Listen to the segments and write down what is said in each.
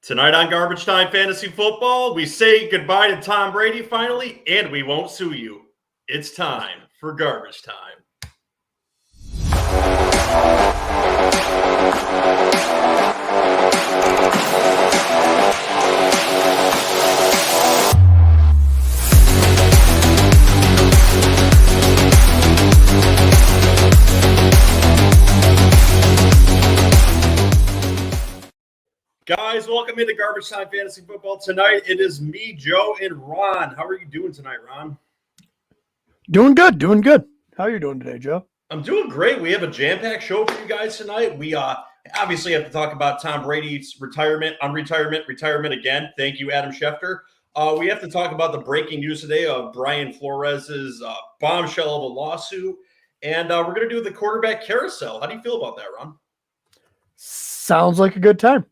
Tonight on Garbage Time Fantasy Football, we say goodbye to Tom Brady finally, and we won't sue you. It's time for Garbage Time. Guys, welcome into Garbage Time Fantasy Football. Tonight, it is me, Joe, and Ron. How are you doing tonight, Ron? Doing good. How are you doing today, Joe? I'm doing great. We have a jam-packed show for you guys tonight. We obviously have to talk about Tom Brady's retirement again. Thank you, Adam Schefter. We have to talk about the breaking news today of Brian Flores' bombshell of a lawsuit. And we're going to do the quarterback carousel. How do you feel about that, Ron? Sounds like a good time.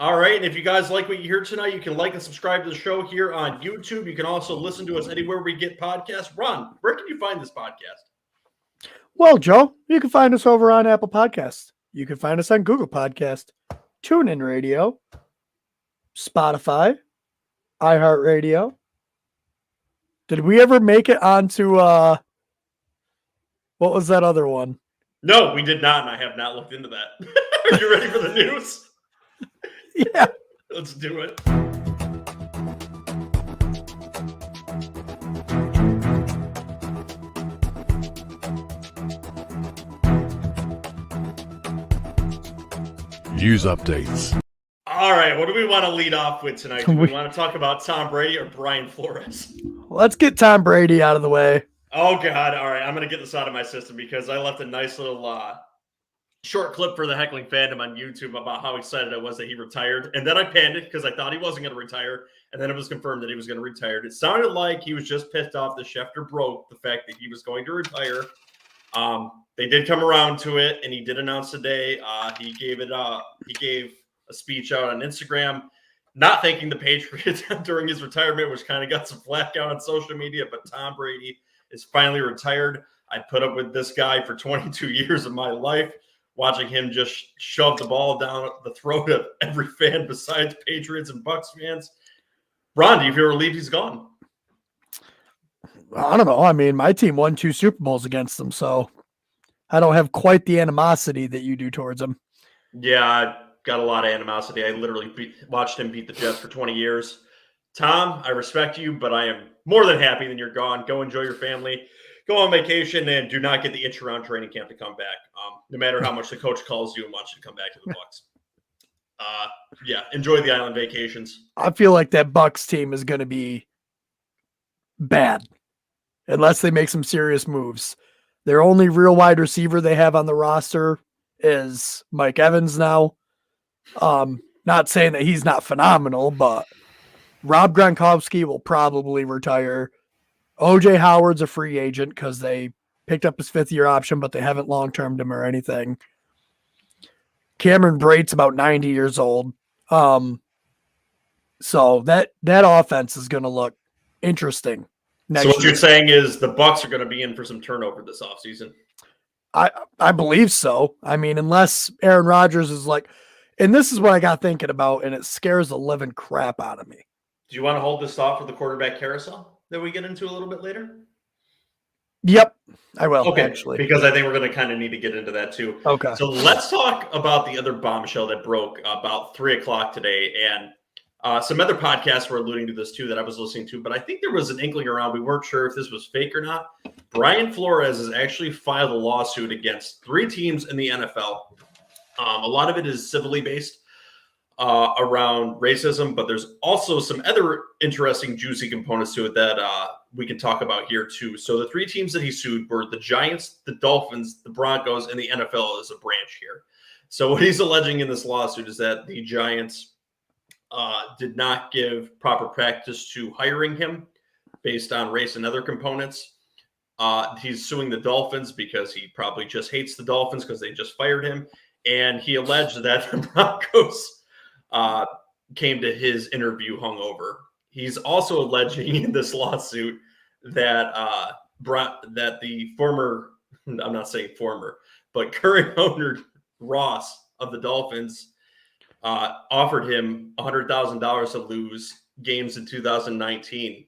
All right, and if you guys like what you hear tonight, you can like and subscribe to the show here on YouTube. You can also listen to us anywhere we get podcasts. Ron, where can you find this podcast? Well, Joe, you can find us over on Apple Podcasts. You can find us on Google Podcast, TuneIn Radio, Spotify, iHeartRadio. Did we ever make it onto, what was that other one? No, we did not, and I have not looked into that. Are you ready for the news? Yeah. Let's do it. News updates. All right, what do we want to lead off with tonight? Do we want to talk about Tom Brady or Brian Flores? Let's get Tom Brady out of the way. Oh, God. All right, I'm going to get this out of my system because I left a nice little short clip for the heckling fandom on YouTube about how excited I was that he retired. And then I panicked because I thought he wasn't going to retire. And then it was confirmed that he was going to retire. It sounded like he was just pissed off that Schefter broke the fact that he was going to retire. They did come around to it, and he did announce today. He gave a speech out on Instagram, not thanking the Patriots during his retirement, which kind of got some flack out on social media. But Tom Brady is finally retired. I put up with this guy for 22 years of my life, watching him just shove the ball down the throat of every fan besides Patriots and Bucs fans. Ron, do you feel relieved he's gone? I don't know. I mean, my team won 2 Super Bowls against them, so I don't have quite the animosity that you do towards him. Yeah, I got a lot of animosity. I literally watched him beat the Jets for 20 years. Tom, I respect you, but I am more than happy that you're gone. Go enjoy your family. Go on vacation and do not get the itch around training camp to come back. No matter how much the coach calls you and wants you to come back to the Bucs. Yeah, enjoy the island vacations. I feel like that Bucs team is going to be bad unless they make some serious moves. Their only real wide receiver they have on the roster is Mike Evans now. Not saying that he's not phenomenal, but Rob Gronkowski will probably retire. O.J. Howard's a free agent because they picked up his 5th-year option, but they haven't long-termed him or anything. Cameron Brate's about 90 years old. So that offense is going to look interesting next year. So what year. you're saying is the Bucs are going to be in for some turnover this offseason? I believe so. I mean, unless Aaron Rodgers is like, and this is what I got thinking about, and it scares the living crap out of me. Do you want to hold this thought for the quarterback carousel that we get into a little bit later? Yep, I will, okay, actually. Because I think we're going to kind of need to get into that too. Okay. So let's talk about the other bombshell that broke about 3 o'clock today. And some other podcasts were alluding to this too that I was listening to, but I think there was an inkling around. We weren't sure if this was fake or not. Brian Flores has actually filed a lawsuit against 3 teams in the NFL. A lot of it is civilly based around racism, but there's also some other interesting, juicy components to it that we can talk about here too. So the 3 teams that he sued were the Giants, the Dolphins, the Broncos, and the NFL as a branch here. So what he's alleging in this lawsuit is that the Giants did not give proper practice to hiring him based on race and other components. He's suing the Dolphins because he probably just hates the Dolphins because they just fired him. And he alleged that the Broncos came to his interview hungover. He's also alleging in this lawsuit that that the former, I'm not saying former, but current owner Ross of the Dolphins offered him $100,000 to lose games in 2019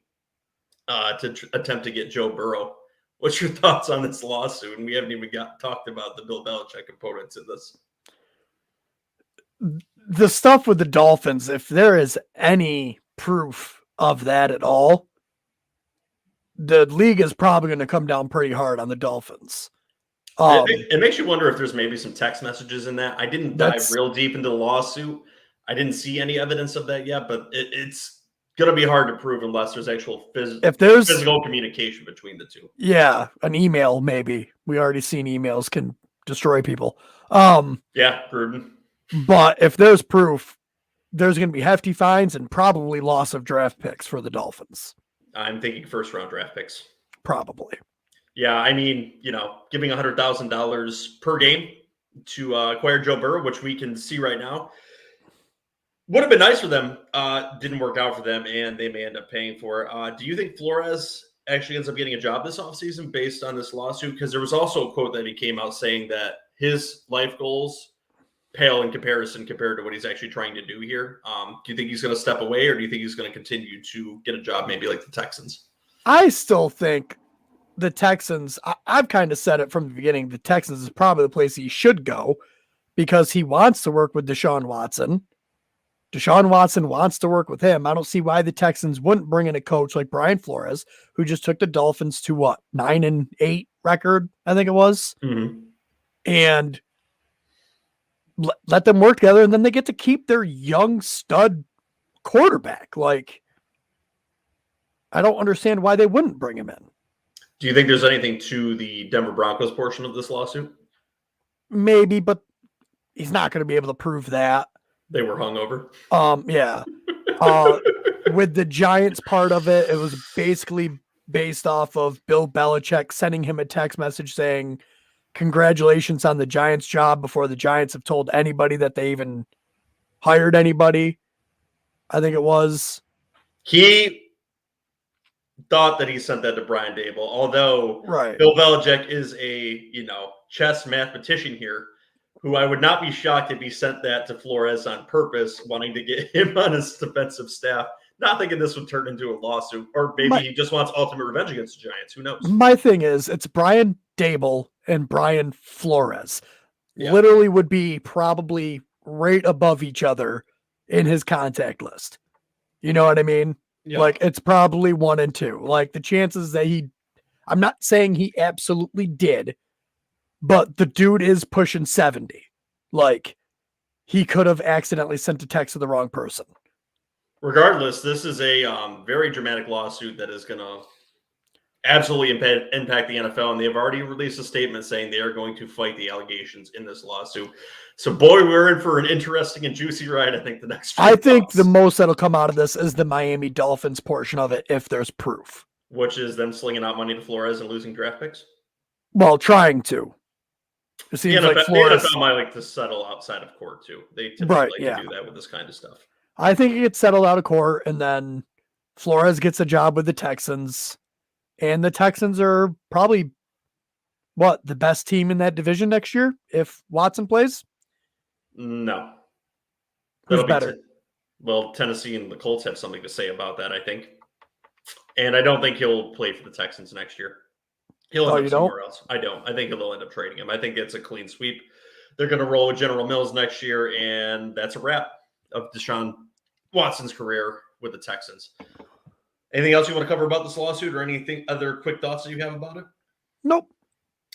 to attempt to get Joe Burrow. What's your thoughts on this lawsuit? And we haven't even talked about the Bill Belichick components in this. The stuff with the Dolphins, if there is any proof of that at all, the league is probably going to come down pretty hard on the Dolphins. It makes you wonder if there's maybe some text messages in that. I didn't dive real deep into the lawsuit. I didn't see any evidence of that yet, but it's going to be hard to prove unless there's actual physical communication between the two. Yeah, an email maybe. We already seen emails can destroy people. Yeah, Gruden. But if there's proof, there's going to be hefty fines and probably loss of draft picks for the Dolphins. I'm thinking first-round draft picks. Probably. Yeah, I mean, giving $100,000 per game to acquire Joe Burrow, which we can see right now, would have been nice for them. Didn't work out for them, and they may end up paying for it. Do you think Flores actually ends up getting a job this offseason based on this lawsuit? Because there was also a quote that he came out saying that his life goals pale in comparison compared to what he's actually trying to do here. Do you think he's going to step away, or do you think he's going to continue to get a job maybe like the Texans? I still think the Texans, I've kind of said it from the beginning, the Texans is probably the place he should go because he wants to work with Deshaun Watson. Deshaun Watson wants to work with him. I don't see why the Texans wouldn't bring in a coach like Brian Flores, who just took the Dolphins to 9-8 record, I think it was. Mm-hmm. And let them work together, and then they get to keep their young stud quarterback. Like, I don't understand why they wouldn't bring him in. Do you think there's anything to the Denver Broncos portion of this lawsuit? Maybe, but he's not going to be able to prove that. They were hungover. Yeah. With the Giants part of it, it was basically based off of Bill Belichick sending him a text message saying, congratulations on the Giants job before the Giants have told anybody that they even hired anybody. I think it was. He thought that he sent that to Brian Daboll, although right. Bill Belichick is a, chess mathematician here, who I would not be shocked if he sent that to Flores on purpose, wanting to get him on his defensive staff, not thinking this would turn into a lawsuit, or maybe he just wants ultimate revenge against the Giants. Who knows? My thing is, it's Brian Daboll and Brian Flores. Yeah. Literally would be probably right above each other in his contact list. You know what I mean? Yeah. Like, it's probably 1 and 2. Like, the chances that I'm not saying he absolutely did, but the dude is pushing 70. Like, he could have accidentally sent a text to the wrong person. Regardless, this is a very dramatic lawsuit that is going to absolutely impact the NFL, and they have already released a statement saying they are going to fight the allegations in this lawsuit. So, boy, we're in for an interesting and juicy ride, I think, the next few months. think the most that'll come out of this is the Miami Dolphins portion of it, if there's proof. Which is them slinging out money to Flores and losing draft picks? Well, trying to. It seems like Flores... The NFL might like to settle outside of court, too. They typically like to do that with this kind of stuff. I think it gets settled out of court, and then Flores gets a job with the Texans. And the Texans are probably, the best team in that division next year if Watson plays? No. Who's better? Tennessee and the Colts have something to say about that, I think. And I don't think he'll play for the Texans next year. He'll end up somewhere else. I don't. I think they'll end up trading him. I think it's a clean sweep. They're going to roll with General Mills next year, and that's a wrap of Deshaun Watson's career with the Texans. Anything else you want to cover about this lawsuit, or anything other quick thoughts that you have about it? Nope.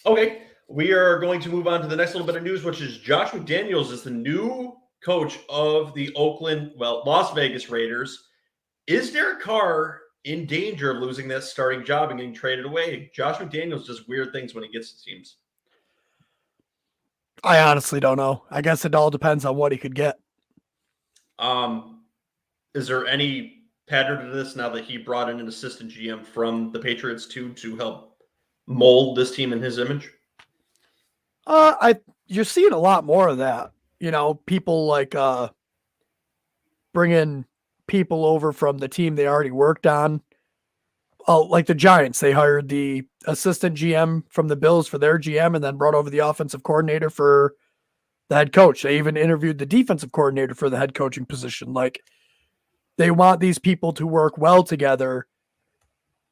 Okay. We are going to move on to the next little bit of news, which is Josh McDaniels is the new coach of the Las Vegas Raiders. Is Derek Carr in danger of losing that starting job and getting traded away? Josh McDaniels does weird things when he gets to teams. I honestly don't know. I guess it all depends on what he could get. Is there any pattern to this now that he brought in an assistant GM from the Patriots to help mold this team in his image? You're seeing a lot more of that. People like bringing people over from the team they already worked on. Oh, like the Giants, they hired the assistant GM from the Bills for their GM and then brought over the offensive coordinator for the head coach. They even interviewed the defensive coordinator for the head coaching position. Like, they want these people to work well together,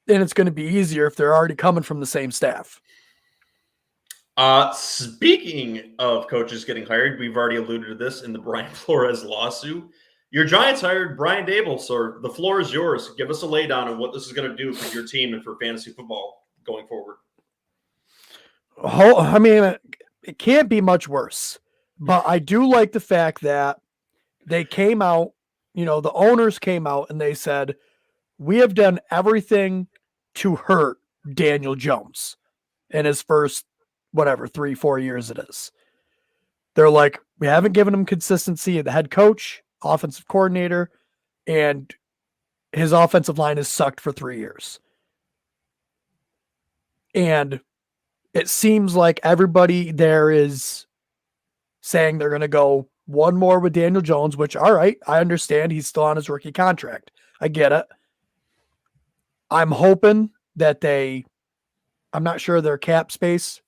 and it's going to be easier if they're already coming from the same staff. Speaking of coaches getting hired, we've already alluded to this in the Brian Flores lawsuit. Your Giants hired Brian Daboll, so the floor is yours. Give us a laydown on what this is going to do for your team and for fantasy football going forward. I mean, it can't be much worse, but I do like the fact that they came out, the owners came out and they said, we have done everything to hurt Daniel Jones in his first, 3-4 years it is. They're like, we haven't given him consistency at the head coach, offensive coordinator, and his offensive line has sucked for 3 years. And it seems like everybody there is saying they're going to go one more with Daniel Jones, which, all right, I understand he's still on his rookie contract. I get it. I'm hoping that I'm not sure their cap space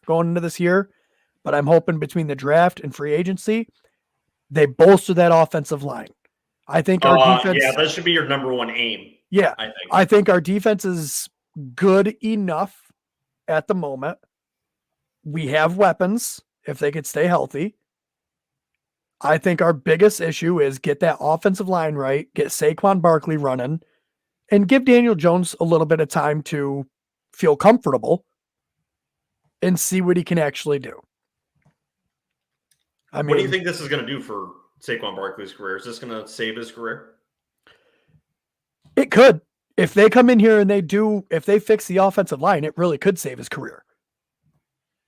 going into this year, but I'm hoping between the draft and free agency, they bolster that offensive line. I think our defense. Yeah, that should be your number one aim. Yeah, I think our defense is good enough at the moment. We have weapons if they could stay healthy. I think our biggest issue is get that offensive line right, get Saquon Barkley running, and give Daniel Jones a little bit of time to feel comfortable and see what he can actually do. I mean, what do you think this is going to do for Saquon Barkley's career? Is this going to save his career? It could. If they come in here and if they fix the offensive line, it really could save his career.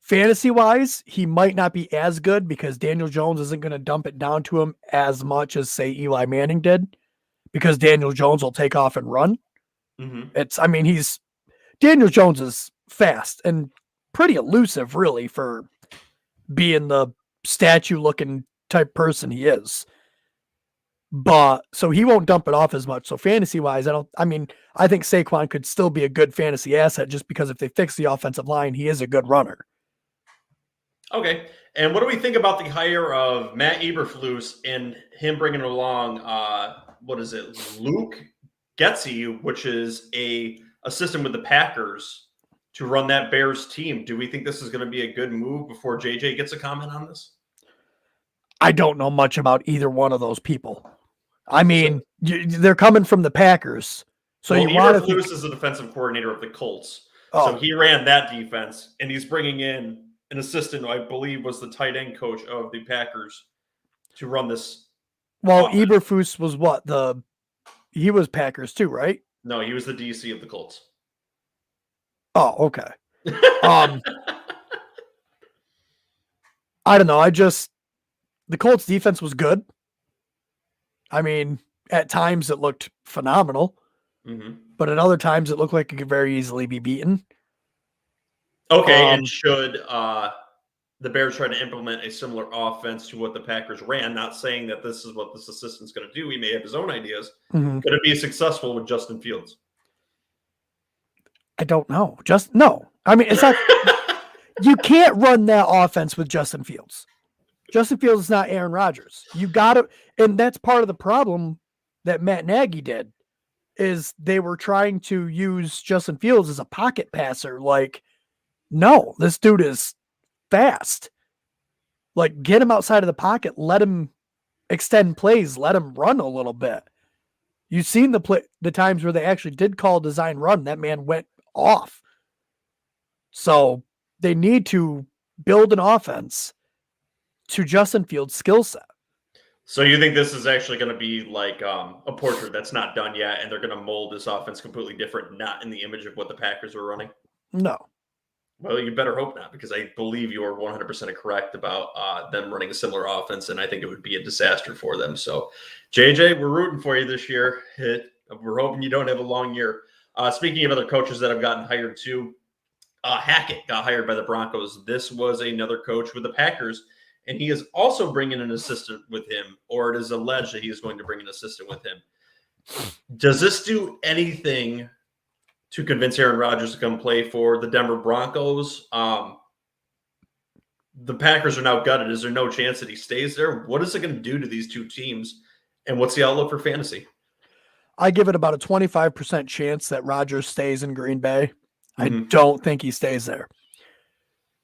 Fantasy-wise, he might not be as good because Daniel Jones isn't going to dump it down to him as much as, say, Eli Manning did, because Daniel Jones will take off and run. Mm-hmm. Daniel Jones is fast and pretty elusive, really, for being the statue-looking type person he is. But so he won't dump it off as much. So fantasy-wise, I think Saquon could still be a good fantasy asset just because if they fix the offensive line, he is a good runner. Okay. And what do we think about the hire of Matt Eberflus and him bringing along, Luke Getsy, which is a assistant with the Packers, to run that Bears team? Do we think this is going to be a good move before JJ gets a comment on this? I don't know much about either one of those people. I mean, they're coming from the Packers. So Eberflus is the defensive coordinator of the Colts. Oh. So he ran that defense, and he's bringing in an assistant who I believe was the tight end coach of the Packers to run this. Well, Eberflus was he was Packers too, right? No, he was the DC of the Colts. Oh, okay. I don't know. The Colts defense was good. I mean, at times it looked phenomenal, but at other times it looked like it could very easily be beaten. Okay, and should the Bears try to implement a similar offense to what the Packers ran? Not saying that this is what this assistant's going to do. He may have his own ideas. Could it be successful with Justin Fields? I don't know. No. I mean, it's not. You can't run that offense with Justin Fields. Justin Fields is not Aaron Rodgers. You got to, and that's part of the problem that Matt Nagy did, is they were trying to use Justin Fields as a pocket passer. Like, no, this dude is fast. Like, get him outside of the pocket, let him extend plays, let him run a little bit. You've seen the times where they actually did call design run. That man went off. So they need to build an offense to Justin Fields' skill set. So you think this is actually going to be like a portrait that's not done yet, and they're going to mold this offense completely different, not in the image of what the Packers were running? No. Well, you better hope not, because I believe you are 100% correct about them running a similar offense, and I think it would be a disaster for them. So, JJ, we're rooting for you this year. We're hoping you don't have a long year. Speaking of other coaches that have gotten hired too, Hackett got hired by the Broncos. This was another coach with the Packers, and he is also bringing an assistant with him, or it is alleged that he is going to bring an assistant with him. Does this do anything to convince Aaron Rodgers to come play for the Denver Broncos? the Packers are now gutted. Is there no chance that he stays there? What is it going to do to these two teams? And what's the outlook for fantasy? I give it about a 25% chance that Rodgers stays in Green Bay. I Mhm. don't think he stays there.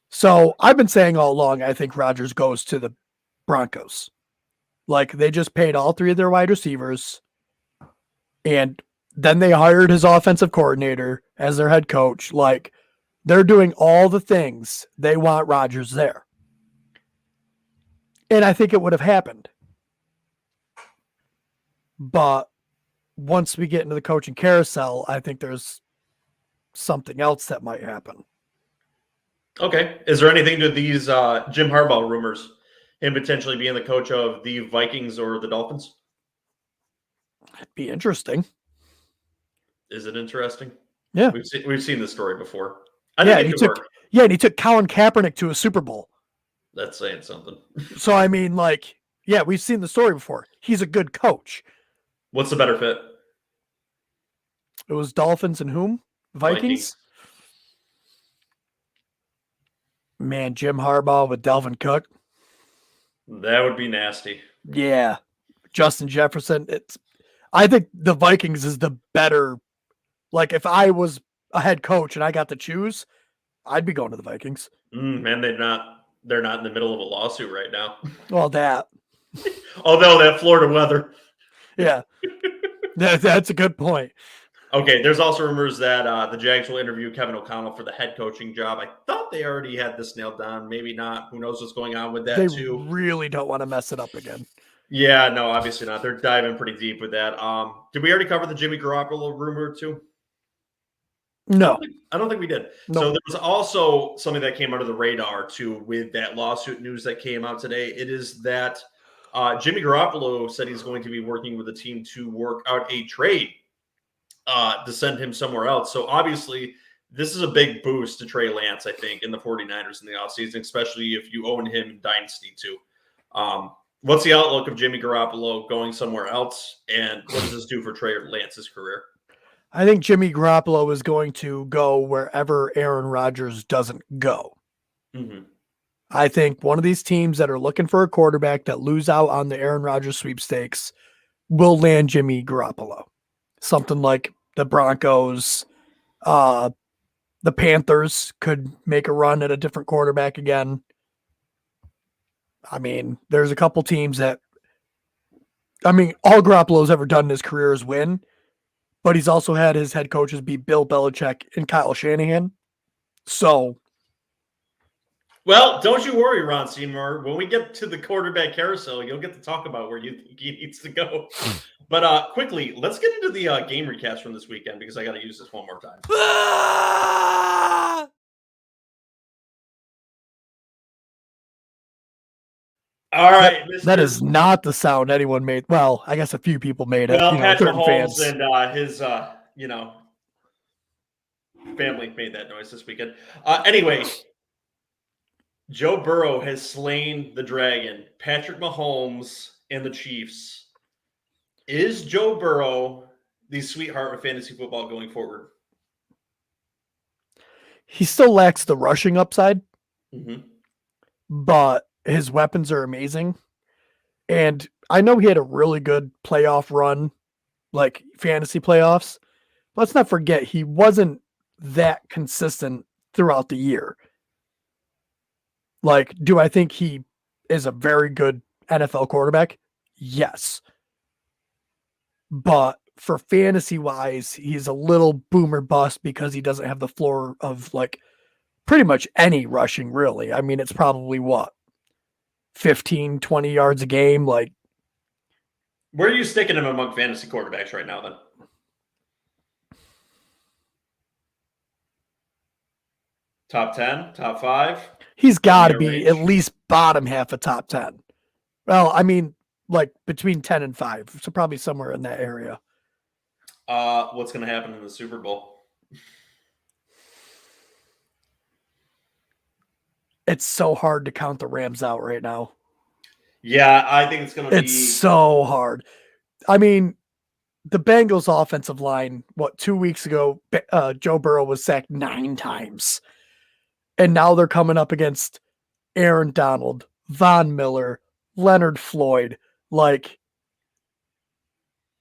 So I've been saying all along, I think Rodgers goes to the Broncos. Like, they just paid all three of their wide receivers, and then they hired his offensive coordinator as their head coach. Like, they're doing all the things they want Rodgers there. And I think it would have happened. But once we get into the coaching carousel, I think there's something else that might happen. Okay. Is there anything to these Jim Harbaugh rumors, him potentially being the coach of the Vikings or the Dolphins? It'd be interesting. Is it interesting? Yeah. We've seen this story before. And he took Colin Kaepernick to a Super Bowl. That's saying something. So, I mean, like, yeah, we've seen the story before. He's a good coach. What's the better fit? It was Dolphins and whom? Vikings? Man, Jim Harbaugh with Dalvin Cook. That would be nasty. Yeah. Justin Jefferson. I think the Vikings is the better. Like, if I was a head coach and I got to choose, I'd be going to the Vikings. Man, they're not in the middle of a lawsuit right now. Well, that. Although that Florida weather. Yeah. That's a good point. Okay, there's also rumors that the Jags will interview Kevin O'Connell for the head coaching job. I thought they already had this nailed down. Maybe not. Who knows what's going on with that, too. They really don't want to mess it up again. Yeah, no, obviously not. They're diving pretty deep with that. Did we already cover the Jimmy Garoppolo rumor, too? No. I don't think we did. No. So there was also something that came under the radar, too, with that lawsuit news that came out today. It is that Jimmy Garoppolo said he's going to be working with a team to work out a trade to send him somewhere else. So obviously, this is a big boost to Trey Lance, I think, in the 49ers in the offseason, especially if you own him in Dynasty too. What's the outlook of Jimmy Garoppolo going somewhere else, and what does this do for Trey Lance's career? I think Jimmy Garoppolo is going to go wherever Aaron Rodgers doesn't go. Mm-hmm. I think one of these teams that are looking for a quarterback that lose out on the Aaron Rodgers sweepstakes will land Jimmy Garoppolo. Something like the Broncos, the Panthers could make a run at a different quarterback again. I mean, there's a couple teams that, all Garoppolo's ever done in his career is win, but he's also had his head coaches be Bill Belichick and Kyle Shanahan. So, well, don't you worry, Ron Seymour. When we get to the quarterback carousel, you'll get to talk about where you think he needs to go. But quickly, let's get into the game recast from this weekend because I got to use this one more time. All right. That is not the sound anyone made. Well, I guess a few people made it. Well, Patrick Mahomes and his, family made that noise this weekend. Anyway, Joe Burrow has slain the dragon. Patrick Mahomes and the Chiefs. Is Joe Burrow the sweetheart of fantasy football going forward? He still lacks the rushing upside, but his weapons are amazing. And I know he had a really good playoff run, like fantasy playoffs. Let's not forget, he wasn't that consistent throughout the year. Like, do I think he is a very good NFL quarterback? Yes. But for fantasy wise, he's a little boomer bust because he doesn't have the floor of like pretty much any rushing, really. I mean, it's probably 15, 20 yards a game. Like, where are you sticking him among fantasy quarterbacks right now then? Top 10, top 5? He's got to be at least bottom half of top 10. Well, I mean, like between 10 and 5. So probably somewhere in that area. What's going to happen in the Super Bowl? It's so hard to count the Rams out right now. Yeah, I think it's going to be. It's so hard. I mean, the Bengals offensive line, 2 weeks ago, Joe Burrow was sacked 9 times. And now they're coming up against Aaron Donald, Von Miller, Leonard Floyd, like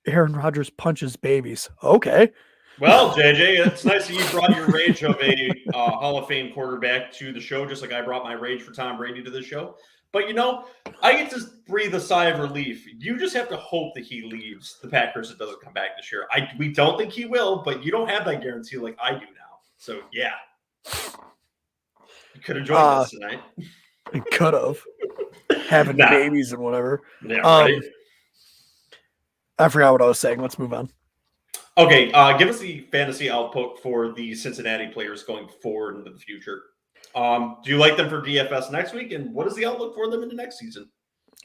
Aaron Rodgers punches babies. Okay. Well, JJ, it's nice that you brought your rage of a Hall of Fame quarterback to the show, just like I brought my rage for Tom Brady to the show. But, you know, I get to breathe a sigh of relief. You just have to hope that he leaves the Packers and doesn't come back this year. We don't think he will, but you don't have that guarantee like I do now. So, yeah. You could have joined us tonight. Could have. Having babies and whatever. Yeah, right. I forgot what I was saying. Let's move on. Okay, give us the fantasy output for the Cincinnati players going forward into the future. Do you like them for DFS next week? And what is the outlook for them in the next season?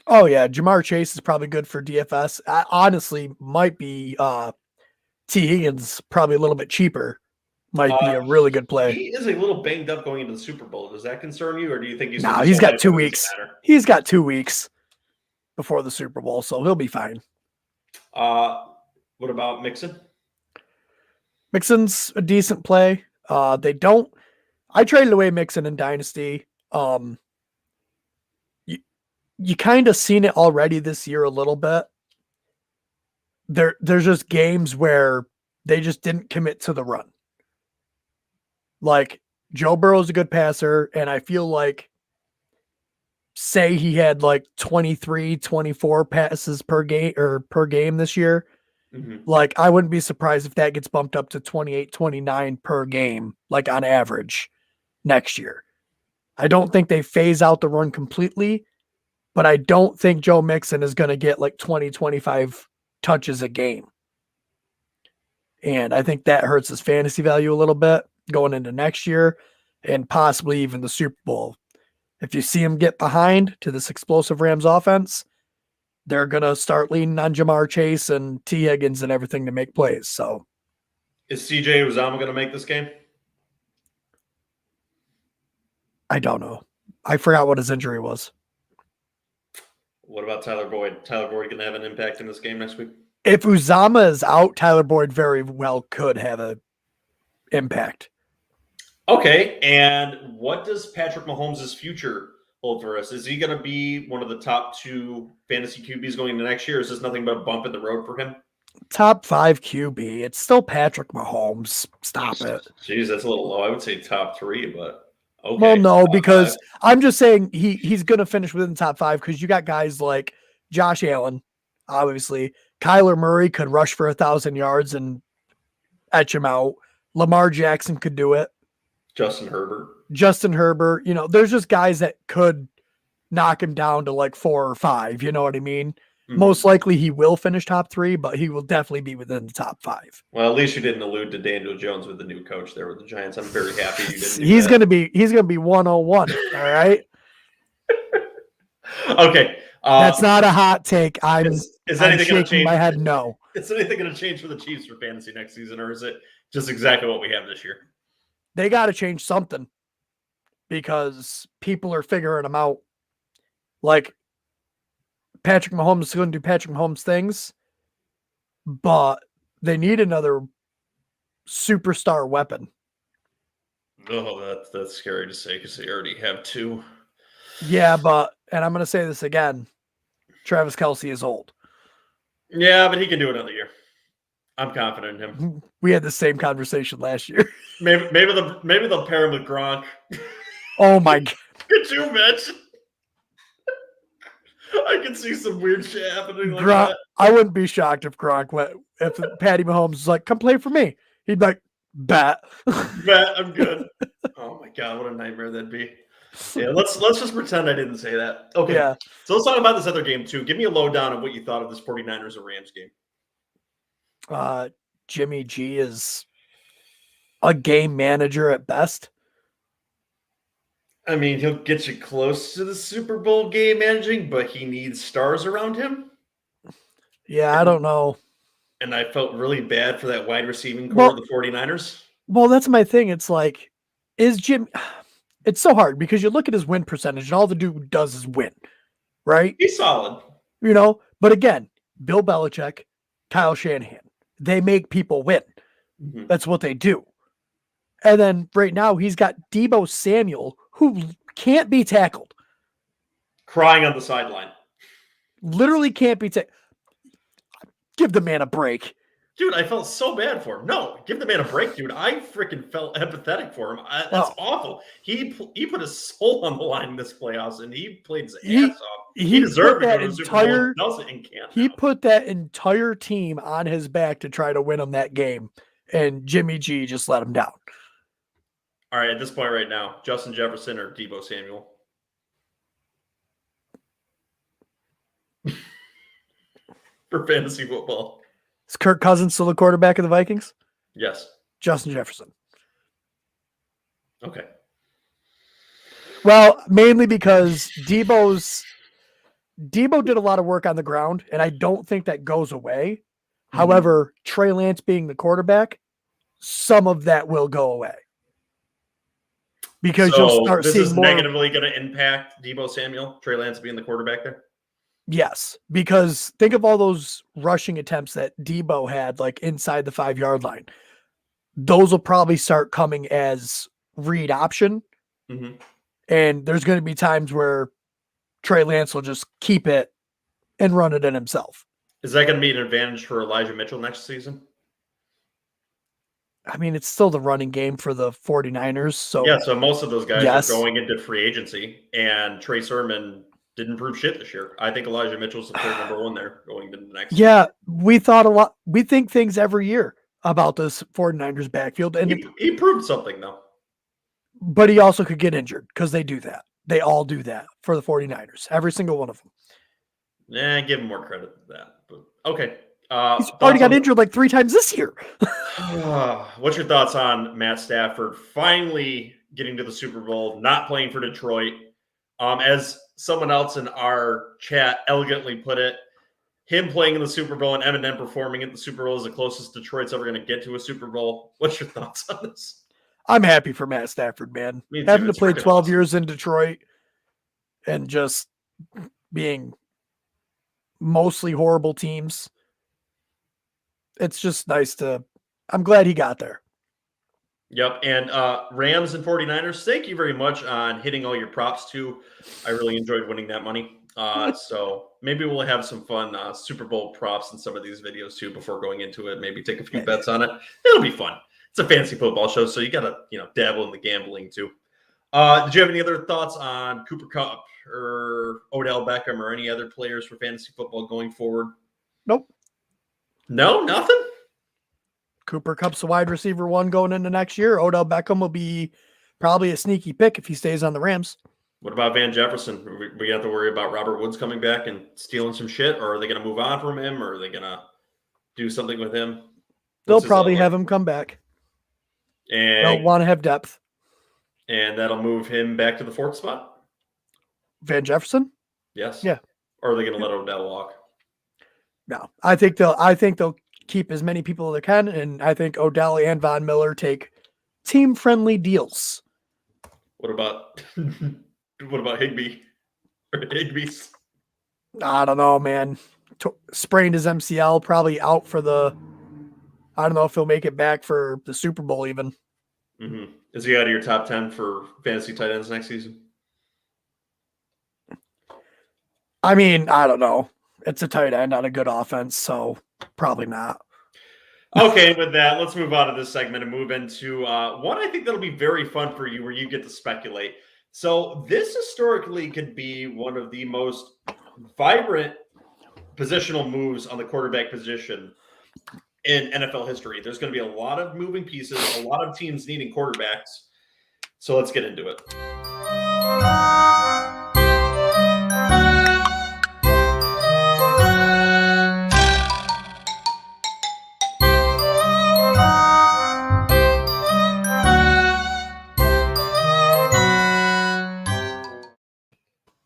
Oh, yeah. Jamar Chase is probably good for DFS. I honestly might be T. Higgins, probably a little bit cheaper. Might be a really good play. He is a little banged up going into the Super Bowl. Does that concern you, or do you think he's he's got 2 weeks. He's got 2 weeks before the Super Bowl, so he'll be fine. What about Mixon? Mixon's a decent play. I traded away Mixon in Dynasty. You kind of seen it already this year a little bit. There's just games where they just didn't commit to the run. Like, Joe Burrow's a good passer, and I feel like, say he had like 23, 24 passes per game this year. Mm-hmm. Like, I wouldn't be surprised if that gets bumped up to 28, 29 per game, like on average next year. I don't think they phase out the run completely, but I don't think Joe Mixon is going to get like 20, 25 touches a game. And I think that hurts his fantasy value a little bit going into next year and possibly even the Super Bowl. If you see him get behind to this explosive Rams offense, they're going to start leaning on Jamar Chase and T. Higgins and everything to make plays. So, is CJ Uzomah going to make this game? I don't know. I forgot what his injury was. What about Tyler Boyd? Tyler Boyd going to have an impact in this game next week? If Uzomah is out, Tyler Boyd very well could have an impact. Okay, and what does Patrick Mahomes' future hold for us? Is he going to be one of the top 2 fantasy QBs going into next year? Or is this nothing but a bump in the road for him? Top 5 QB. It's still Patrick Mahomes. Stop it. Jeez, that's a little low. I would say top 3, but okay. Well, no, because I'm just saying he's going to finish within the top 5 because you got guys like Josh Allen, obviously. Kyler Murray could rush for 1,000 yards and etch him out. Lamar Jackson could do it. Justin Herbert. You know, there's just guys that could knock him down to like 4 or 5. You know what I mean? Mm-hmm. Most likely he will finish top 3, but he will definitely be within the top 5. Well, at least you didn't allude to Daniel Jones with the new coach there with the Giants. I'm very happy you didn't. He's gonna be 101. All right. Okay. That's not a hot take. Is anything going to change? My head, no. Is anything going to change for the Chiefs for fantasy next season, or is it just exactly what we have this year? They got to change something because people are figuring them out. Like, Patrick Mahomes is going to do Patrick Mahomes things, but they need another superstar weapon. Oh, that's scary to say because they already have 2. Yeah, and I'm going to say this again, Travis Kelce is old. Yeah, but he can do it another year. I'm confident in him. We had the same conversation last year. Maybe they'll pair him with Gronk. Oh my God. Could you imagine? I can see some weird shit happening like Gronk, that. I wouldn't be shocked if Patty Mahomes was like, come play for me. He'd be like, bet. Bet, I'm good. Oh my God, what a nightmare that'd be. Yeah, let's just pretend I didn't say that. Okay. Yeah. So let's talk about this other game too. Give me a lowdown on what you thought of this 49ers and Rams game. Jimmy G is a game manager at best. I mean, he'll get you close to the Super Bowl game managing, but he needs stars around him. Yeah, I don't know. And I felt really bad for that wide receiving core of the 49ers. Well, that's my thing. It's like, it's so hard because you look at his win percentage and all the dude does is win, right? He's solid. You know, but again, Bill Belichick, Kyle Shanahan, they make people win. Mm-hmm. That's what they do. And then right now he's got Deebo Samuel, who can't be tackled. crying on the sideline. Literally can't be taken. Give the man a break. Dude, I felt so bad for him. No, give the man a break, dude. I freaking felt empathetic for him. That's awful. He put his soul on the line in this playoffs, and he played his ass off. He deserved that to go to the Super Bowl. He put that entire team on his back to try to win him that game, and Jimmy G just let him down. All right, at this point right now, Justin Jefferson or Deebo Samuel? For fantasy football. Is Kirk Cousins still the quarterback of the Vikings? Yes. Justin Jefferson. Okay. Well, mainly because Deebo did a lot of work on the ground, and I don't think that goes away. Mm-hmm. However, Trey Lance being the quarterback, some of that will go away. Because you'll start seeing more. This is negatively going to impact Deebo Samuel, Trey Lance being the quarterback there? Yes, because think of all those rushing attempts that Deebo had, like inside the 5-yard line. Those will probably start coming as read option. Mm-hmm. And there's going to be times where Trey Lance will just keep it and run it in himself. Is that going to be an advantage for Elijah Mitchell next season? I mean, it's still the running game for the 49ers. So yeah, so most of those guys are going into free agency, and Trey Sermon didn't prove shit this year. I think Elijah Mitchell's the third number one there going into the next season. We thought a lot. We think things every year about this 49ers backfield. And he proved something, though. But he also could get injured because they do that. They all do that for the 49ers. Every single one of them. Give him more credit for that. But okay. He's already got injured like 3 times this year. What's your thoughts on Matt Stafford finally getting to the Super Bowl, not playing for Detroit? As someone else in our chat elegantly put it, him playing in the Super Bowl and Eminem performing at the Super Bowl is the closest Detroit's ever going to get to a Super Bowl. What's your thoughts on this? I'm happy for Matt Stafford, man. Having to play 12 years in Detroit and just being mostly horrible teams. It's just nice I'm glad he got there. Yep. And Rams and 49ers, thank you very much on hitting all your props too. I really enjoyed winning that money. So maybe we'll have some fun Super Bowl props in some of these videos too before going into it. Maybe take a few bets on it. It'll be fun. It's a fantasy football show, so you got to, dabble in the gambling too. Did you have any other thoughts on Cooper Kupp or Odell Beckham or any other players for fantasy football going forward? Nope. No, nothing? Cooper Kupp's a wide receiver 1 going into next year. Odell Beckham will be probably a sneaky pick if he stays on the Rams. What about Van Jefferson? We have to worry about Robert Woods coming back and stealing some shit, or are they going to move on from him, or are they going to do something with him? They'll probably have him come back. And they'll want to have depth. And that'll move him back to the 4th spot? Van Jefferson? Yes. Yeah. Or are they going to let Odell walk? No. I think they'll keep as many people as they can, and I think Odell and Von Miller take team-friendly deals. What about Higbee? Higbee's? I don't know, man. Sprained his MCL, probably out for I don't know if he'll make it back for the Super Bowl even. Mm-hmm. Is he out of your top 10 for fantasy tight ends next season? I mean, I don't know. It's a tight end on a good offense, so probably not. Okay, with that, let's move on to this segment and move into one I think that'll be very fun for you where you get to speculate. So this historically could be one of the most vibrant positional moves on the quarterback position in NFL history. There's going to be a lot of moving pieces, a lot of teams needing quarterbacks. So let's get into it.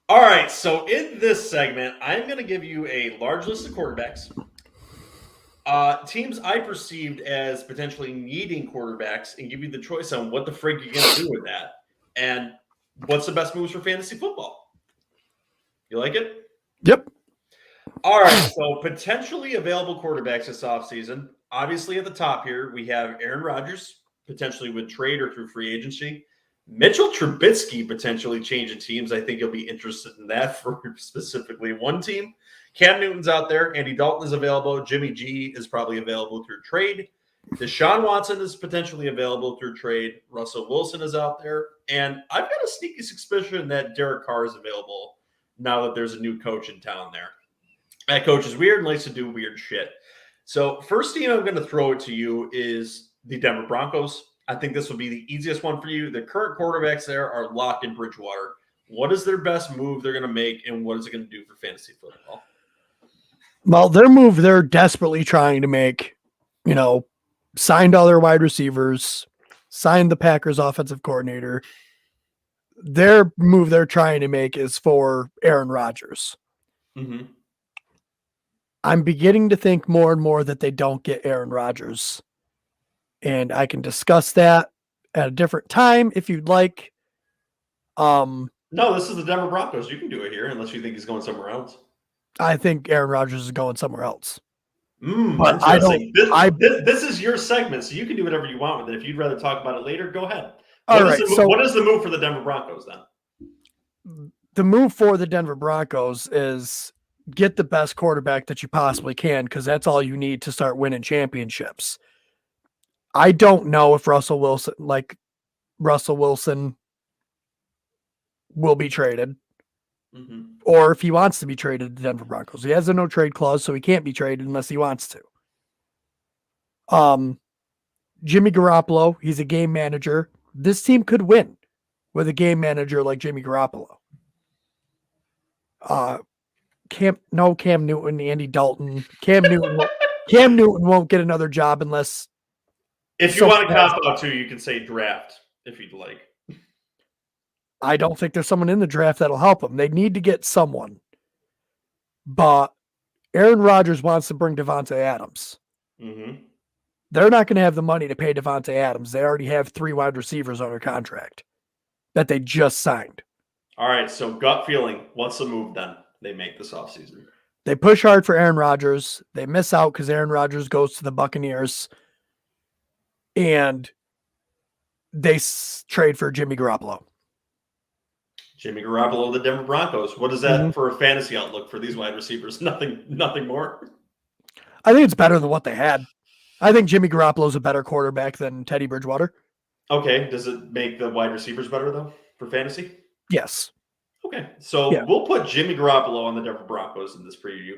All right, so in this segment, I'm going to give you a large list of quarterbacks. Teams I perceived as potentially needing quarterbacks and give you the choice on what the frig you're going to do with that. And what's the best moves for fantasy football? You like it? Yep. All right, so potentially available quarterbacks this offseason. Obviously at the top here, we have Aaron Rodgers, potentially with trade or through free agency. Mitchell Trubisky potentially changing teams. I think you'll be interested in that for specifically one team. Cam Newton's out there. Andy Dalton is available. Jimmy G is probably available through trade. Deshaun Watson is potentially available through trade. Russell Wilson is out there. And I've got a sneaky suspicion that Derek Carr is available now that there's a new coach in town there. That coach is weird and likes to do weird shit. So first team I'm going to throw it to you is the Denver Broncos. I think this will be the easiest one for you. The current quarterbacks there are locked in Bridgewater. What is their best move they're going to make, and what is it going to do for fantasy football? Well, their move they're desperately trying to make, signed all their wide receivers, signed the Packers offensive coordinator. Their move they're trying to make is for Aaron Rodgers. Mm-hmm. I'm beginning to think more and more that they don't get Aaron Rodgers. And I can discuss that at a different time if you'd like. No, this is the Denver Broncos. You can do it here unless you think he's going somewhere else. I think Aaron Rodgers is going somewhere else. But I don't. This is your segment, so you can do whatever you want with it. If you'd rather talk about it later, go ahead. What is the move for the Denver Broncos then? The move for the Denver Broncos is get the best quarterback that you possibly can, because that's all you need to start winning championships. I don't know if Russell Wilson will be traded, or if he wants to be traded to the Denver Broncos. He has a no trade clause, so he can't be traded unless he wants to. Jimmy Garoppolo, he's a game manager. This team could win with a game manager like Jimmy Garoppolo. Cam Newton, Andy Dalton. Cam Newton won't get another job unless. If you want to cop out too, you can say draft if you'd like. I don't think there's someone in the draft that'll help them. They need to get someone. But Aaron Rodgers wants to bring Devontae Adams. Mm-hmm. They're not going to have the money to pay Devontae Adams. They already have 3 wide receivers under contract that they just signed. All right, so gut feeling, what's the move then they make this offseason? They push hard for Aaron Rodgers. They miss out because Aaron Rodgers goes to the Buccaneers. And they trade for Jimmy Garoppolo. Jimmy Garoppolo, the Denver Broncos. What is that for a fantasy outlook for these wide receivers? Nothing more? I think it's better than what they had. I think Jimmy Garoppolo is a better quarterback than Teddy Bridgewater. Okay. Does it make the wide receivers better, though, for fantasy? Yes. Okay. So we'll put Jimmy Garoppolo on the Denver Broncos in this preview.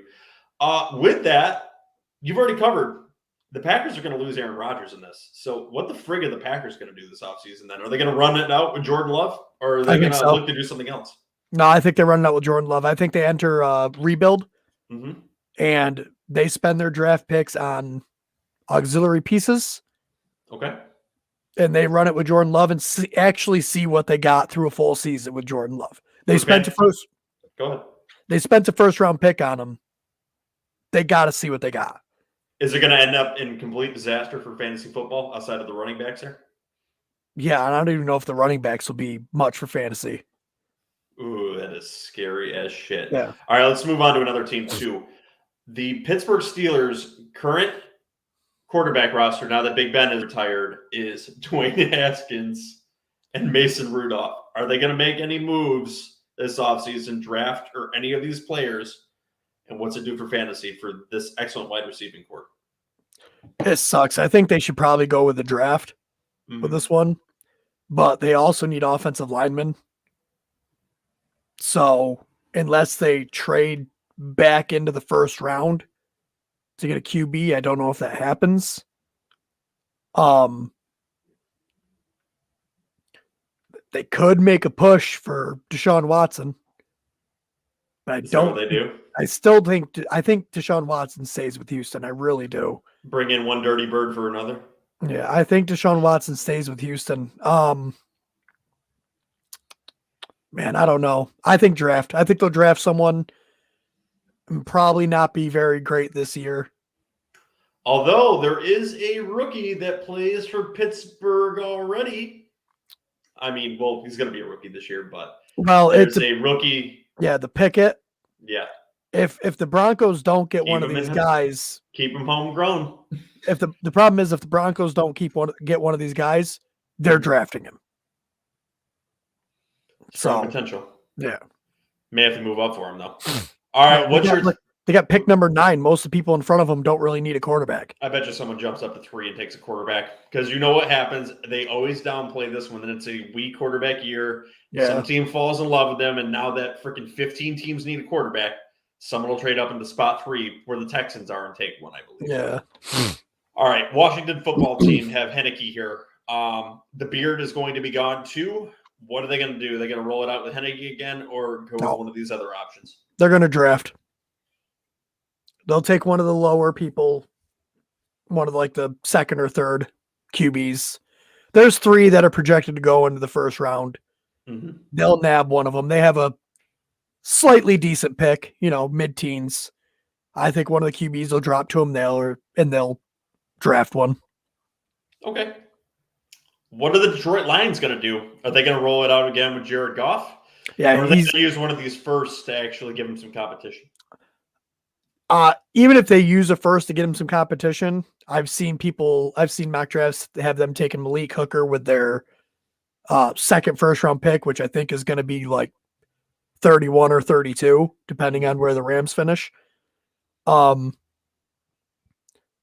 With that, you've already covered. The Packers are going to lose Aaron Rodgers in this. So what the frig are the Packers going to do this offseason then? Are they going to run it out with Jordan Love, or are they going to look to do something else? No, I think they're running out with Jordan Love. I think they enter rebuild, and they spend their draft picks on auxiliary pieces. Okay. And they run it with Jordan Love and actually see what they got through a full season with Jordan Love. They spent They spent a first-round pick on him. They got to see what they got. Is it going to end up in complete disaster for fantasy football outside of the running backs there? Yeah, and I don't even know if the running backs will be much for fantasy. Ooh, that is scary as shit. Yeah. All right, let's move on to another team too. The Pittsburgh Steelers' current quarterback roster, now that Big Ben is retired, is Dwayne Haskins and Mason Rudolph. Are they going to make any moves this offseason, draft, or any of these players? And what's it do for fantasy for this excellent wide receiving core? It sucks. I think they should probably go with the draft with this one, but they also need offensive linemen. So unless they trade back into the first round to get a QB, I don't know if that happens. They could make a push for Deshaun Watson, but I don't. They do. I think Deshaun Watson stays with Houston. I really do. Bring in one dirty bird for another. Yeah, I think Deshaun Watson stays with Houston. Man, I don't know. I think draft. I think they'll draft someone and probably not be very great this year. Although there is a rookie that plays for Pittsburgh already. I mean, well, he's going to be a rookie this year, but there's a rookie. Yeah, the Pickett. Yeah. If the Broncos don't get one of these guys, keep him homegrown. If the problem is if the Broncos don't get one of these guys, they're drafting him. Strong So potential. yeah, May have to move up for him though. All right, they got pick number 9. Most of the people in front of them don't really need a quarterback. I bet you someone jumps up to 3 and takes a quarterback because you know what happens. They always downplay this when it's a weak quarterback year. Yeah. Some team falls in love with them, and now that freaking 15 teams need a quarterback, someone will trade up into spot 3 where the Texans are and take one, I believe. Yeah. All right, Washington football team have Heineke here. The beard is going to be gone too. What are they going to do? Are they going to roll it out with Heineke again or go with one of these other options? They're going to draft. They'll take one of the lower people, one of like the second or third QBs. There's 3 that are projected to go into the first round. Mm-hmm. They'll nab one of them. They have a slightly decent pick, mid-teens. I think one of the QBs will drop to them and they'll draft one. Okay. What are the Detroit Lions going to do? Are they going to roll it out again with Jared Goff? Yeah, or are they going to use one of these first to actually give him some competition? Even if they use a first to get him some competition, I've seen mock drafts have them taking Malik Hooker with their second first round pick, which I think is going to be like 31 or 32, depending on where the Rams finish.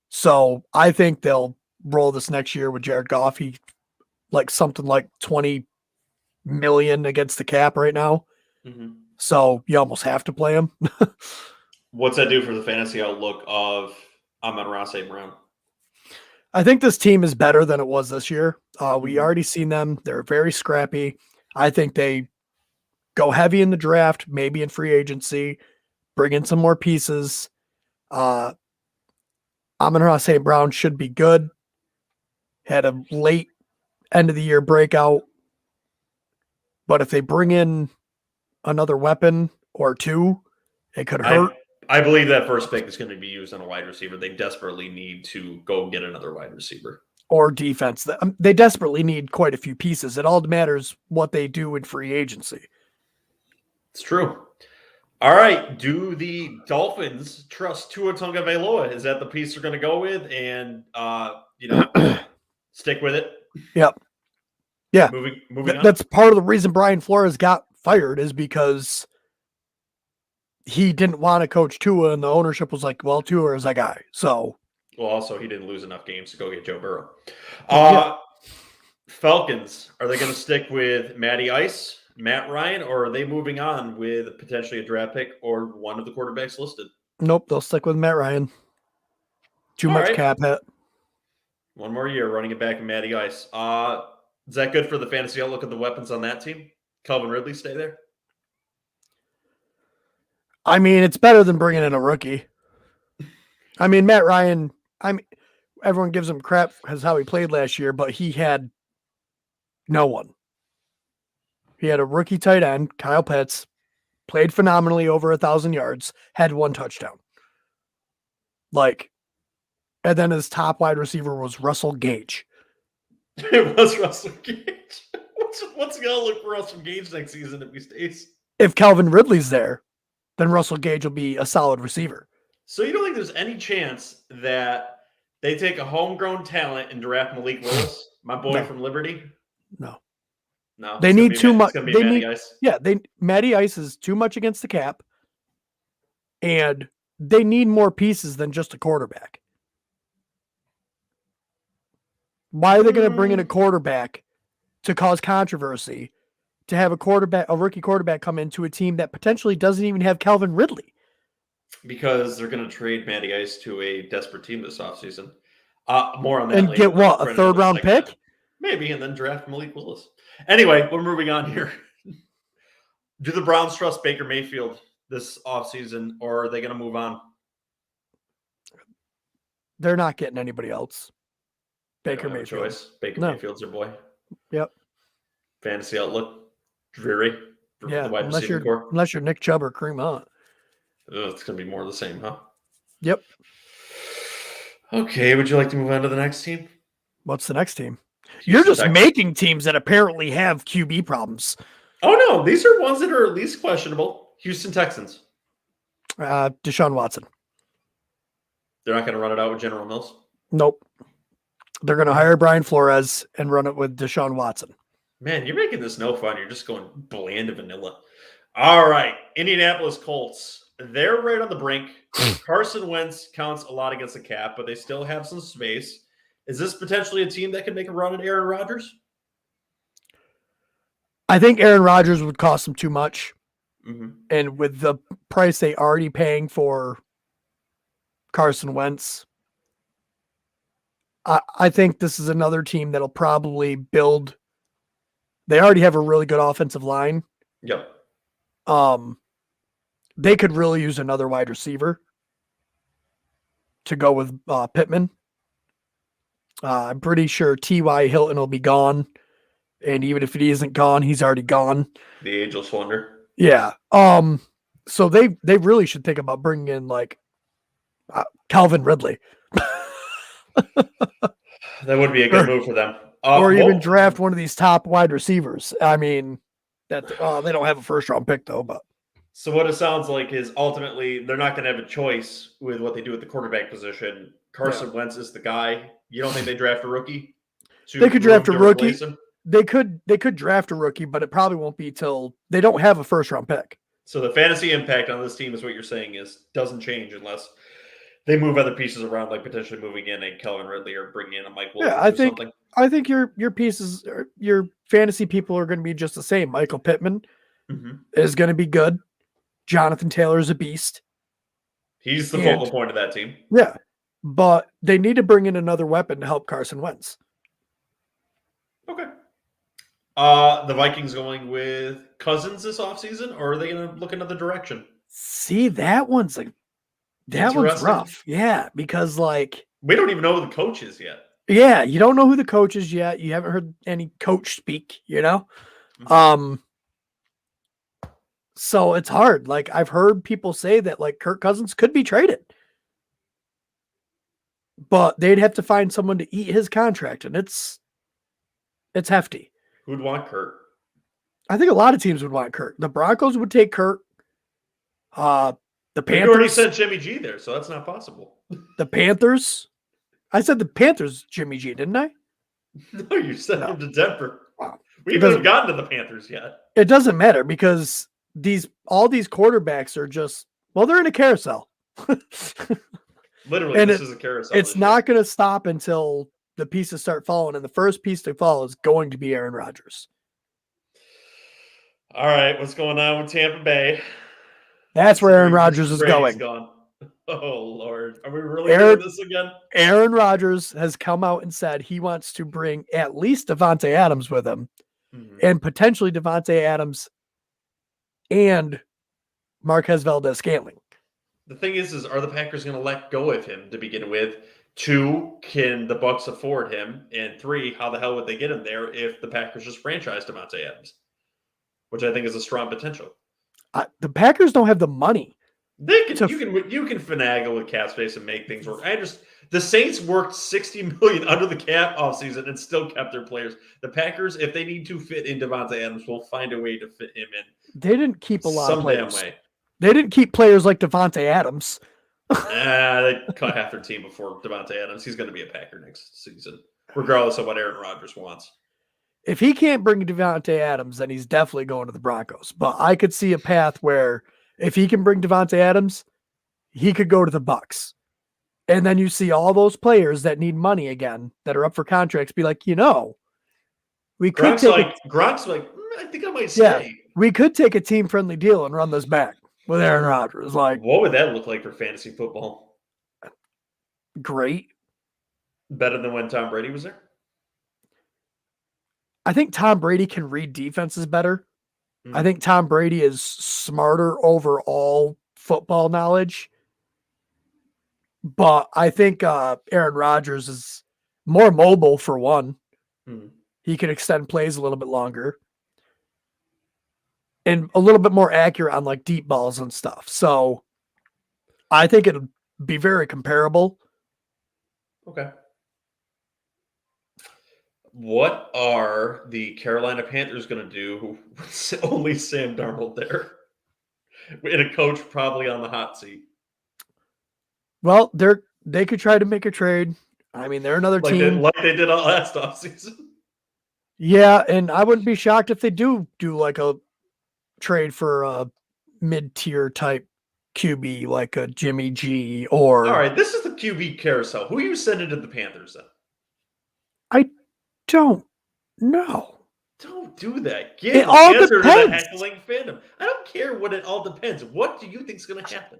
So I think they'll roll this next year with Jared Goff. He like something like 20 million against the cap right now. Mm-hmm. So you almost have to play him. What's that do for the fantasy outlook of Amon-Ra St. Brown? I think this team is better than it was this year. We already seen them. They're very scrappy. I think they go heavy in the draft, maybe in free agency, bring in some more pieces. Amon-Ra St. Brown should be good. Had a late end of the year breakout. But if they bring in another weapon or 2, it could hurt. I believe that first pick is going to be used on a wide receiver. They desperately need to go get another wide receiver. Or defense. They desperately need quite a few pieces. It all matters what they do in free agency. It's true. All right. Do the Dolphins trust Tua Tagovailoa? Is that the piece they're going to go with and, stick with it? Yep. Yeah. Moving on. That's part of the reason Brian Flores got fired is because he didn't want to coach Tua, and the ownership was like, well, Tua is that guy. So, well, also he didn't lose enough games to go get Joe Burrow. Yeah. Falcons, are they going to stick with Matty Ice, Matt Ryan, or are they moving on with potentially a draft pick or one of the quarterbacks listed? Nope, they'll stick with Matt Ryan. Too much cap hit. One more year running it back in Matty Ice. Is that good for the fantasy outlook of the weapons on that team? Calvin Ridley stay there? I mean, it's better than bringing in a rookie. I mean, Matt Ryan, everyone gives him crap because how he played last year, but he had no one. He had a rookie tight end, Kyle Pitts, played phenomenally over 1,000 yards, had 1 touchdown. And then his top wide receiver was Russell Gage. It was Russell Gage. What's going to look for Russell Gage next season if he stays? If Calvin Ridley's there, then Russell Gage will be a solid receiver. So you don't think there's any chance that they take a homegrown talent and draft Malik Willis, my boy from Liberty? No. They need too much. It's going to be Matty Ice. Yeah, Matty Ice is too much against the cap, and they need more pieces than just a quarterback. Why are they going to bring in a quarterback to cause controversy, to have a rookie quarterback come into a team that potentially doesn't even have Calvin Ridley? Because they're going to trade Matty Ice to a desperate team this offseason. More on that and later. Get what, a third-round pick? Maybe, and then draft Malik Willis. Anyway, we're moving on here. Do the Browns trust Baker Mayfield this offseason, or are they going to move on? They're not getting anybody else. Baker Mayfield. Choice. Baker Mayfield's their boy. Yep. Fantasy outlook, dreary. Yeah, unless you're Nick Chubb or Kareem Hunt. It's going to be more of the same, huh? Yep. Okay, would you like to move on to the next team? What's the next team? You're just making teams that apparently have QB problems. Oh, no. These are ones that are at least questionable. Houston Texans. Deshaun Watson. They're not going to run it out with General Mills? Nope. They're going to hire Brian Flores and run it with Deshaun Watson. Man, you're making this no fun. You're just going bland vanilla. All right. Indianapolis Colts. They're right on the brink. Carson Wentz counts a lot against the cap, but they still have some space. Is this potentially a team that can make a run at Aaron Rodgers? I think Aaron Rodgers would cost them too much. Mm-hmm. And with the price they already paying for Carson Wentz, I think this is another team that'll probably build. They already have a really good offensive line. Yep. They could really use another wide receiver to go with Pittman. I'm pretty sure T.Y. Hilton will be gone. And even if he isn't gone, he's already gone. The ageless wonder. Yeah. So they really should think about bringing in like Calvin Ridley. That would be a good move for them. Or even draft one of these top wide receivers. I mean, that they don't have a first round pick though, but so what it sounds like is ultimately they're not going to have a choice with what they do at the quarterback position. Carson Wentz is the guy. You don't think they draft a rookie? They could draft a rookie. They could draft a rookie, but it probably won't be till they don't have a first round pick. So the fantasy impact on this team is what you're saying is doesn't change unless they move other pieces around, like potentially moving in a Calvin Ridley or bringing in a Mike Williams. Yeah, I think your pieces, your fantasy people are going to be just the same. Michael Pittman is going to be good. Jonathan Taylor is a beast. He's the focal point of that team. Yeah, but they need to bring in another weapon to help Carson Wentz. Okay. The Vikings going with Cousins this offseason, or are they going to look another direction? See, that one's rough. Yeah, because like we don't even know who the coach is yet. Yeah, you don't know who the coach is yet. You haven't heard any coach speak, you know? So it's hard. Like I've heard people say that like Kirk Cousins could be traded. But they'd have to find someone to eat his contract, and it's hefty. Who'd want Kirk? I think a lot of teams would want Kirk. The Broncos would take Kirk. The Panthers. You already sent Jimmy G there, so that's not possible. The Panthers. I said the Panthers, Jimmy G, didn't I? No, you sent him to Denver. Wow. We haven't gotten to the Panthers yet. It doesn't matter because all these quarterbacks are just, well, they're in a carousel. Literally, this is a carousel. It's not going to stop until the pieces start falling, and the first piece to fall is going to be Aaron Rodgers. All right, what's going on with Tampa Bay? That's where Aaron Rodgers is going. Gone. Oh, Lord. Are we really doing this again? Aaron Rodgers has come out and said he wants to bring at least Davante Adams with him, and potentially Davante Adams and Marquez Valdez-Scantling. The thing is are the Packers going to let go of him to begin with? 2, can the Bucs afford him? And 3, how the hell would they get him there if the Packers just franchise Davante Adams? Which I think is a strong potential. The Packers don't have the money. You can finagle with cap space and make things work. The Saints worked $60 million under the cap offseason and still kept their players. The Packers, if they need to fit in Davante Adams, will find a way to fit him in. They didn't keep a lot of players. Damn way. They didn't keep players like Davante Adams. They cut half their team before Davante Adams. He's going to be a Packer next season, regardless of what Aaron Rodgers wants. If he can't bring Davante Adams, then he's definitely going to the Broncos. But I could see a path where if he can bring Davante Adams, he could go to the Bucs. And then you see all those players that need money again, that are up for contracts, be like, we could Gronk's like, I think I might stay. Yeah, we could take a team-friendly deal and run this back with Aaron Rodgers. Like, what would that look like for fantasy football? Great. Better than when Tom Brady was there? I think Tom Brady can read defenses better. I think Tom Brady is smarter overall football knowledge. But I think Aaron Rodgers is more mobile for one. He can extend plays a little bit longer. And a little bit more accurate on like deep balls and stuff. So I think it'll be very comparable. Okay. What are the Carolina Panthers going to do with only Sam Darnold there? And a coach probably on the hot seat. Well, they could try to make a trade. I mean, they're another team. Like they did last offseason. Yeah, and I wouldn't be shocked if they do like a trade for a mid-tier type QB like a Jimmy G or All right, this is the QB carousel. Who are you sending to the Panthers then? I don't know. Don't do that. It Give the all answer to the depends. heckling fandom. I don't care what it all depends. What do you think's going to happen?